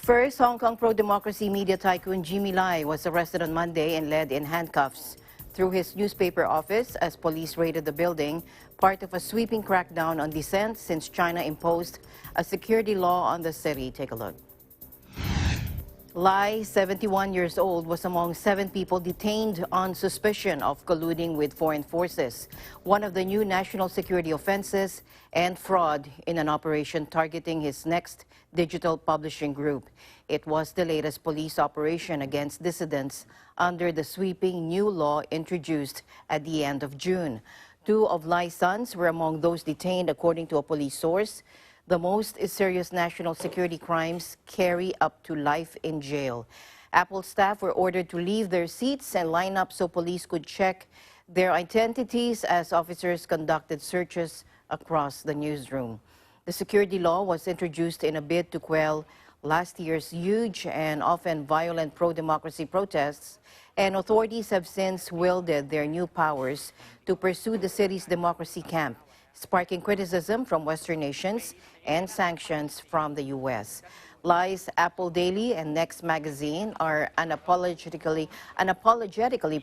First, Hong Kong pro-democracy media tycoon Jimmy Lai was arrested on Monday and led in handcuffs through his newspaper office as police raided the building, part of a sweeping crackdown on dissent since China imposed a security law on the city. Take a look. Lai, 71 years old, was among 7 people detained on suspicion of colluding with foreign forces, one of the new national security offenses and fraud in an operation targeting his next digital publishing group. It was the latest police operation against dissidents under the sweeping new law introduced at the end of June. 2 of Lai's sons were among those detained, according to a police source. The most serious national security crimes carry up to life in jail. Apple staff were ordered to leave their seats and line up so police could check their identities as officers conducted searches across the newsroom. The security law was introduced in a bid to quell last year's huge and often violent pro-democracy protests, and authorities have since wielded their new powers to pursue the city's democracy camp, sparking criticism from Western nations and sanctions from the U.S. Lai's Apple Daily and Next magazine are unapologetically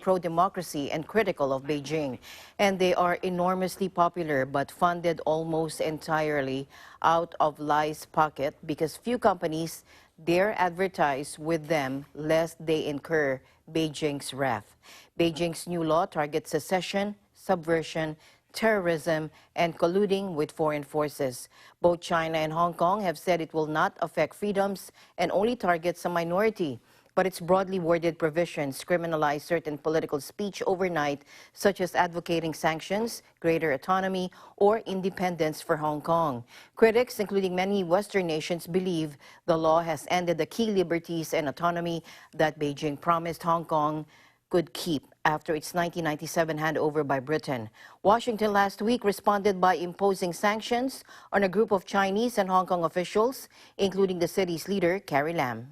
pro-democracy and critical of Beijing, and they are enormously popular but funded almost entirely out of Lai's pocket because few companies dare advertise with them lest they incur Beijing's wrath. Beijing's new law targets secession, subversion, terrorism, and colluding with foreign forces. Both China and Hong Kong have said it will not affect freedoms and only targets a minority. But its broadly worded provisions criminalize certain political speech overnight, such as advocating sanctions, greater autonomy, or independence for Hong Kong. Critics, including many Western nations, believe the law has ended the key liberties and autonomy that Beijing promised Hong Kong could keep after its 1997 handover by Britain. Washington last week responded by imposing sanctions on a group of Chinese and Hong Kong officials, including the city's leader, Carrie Lam.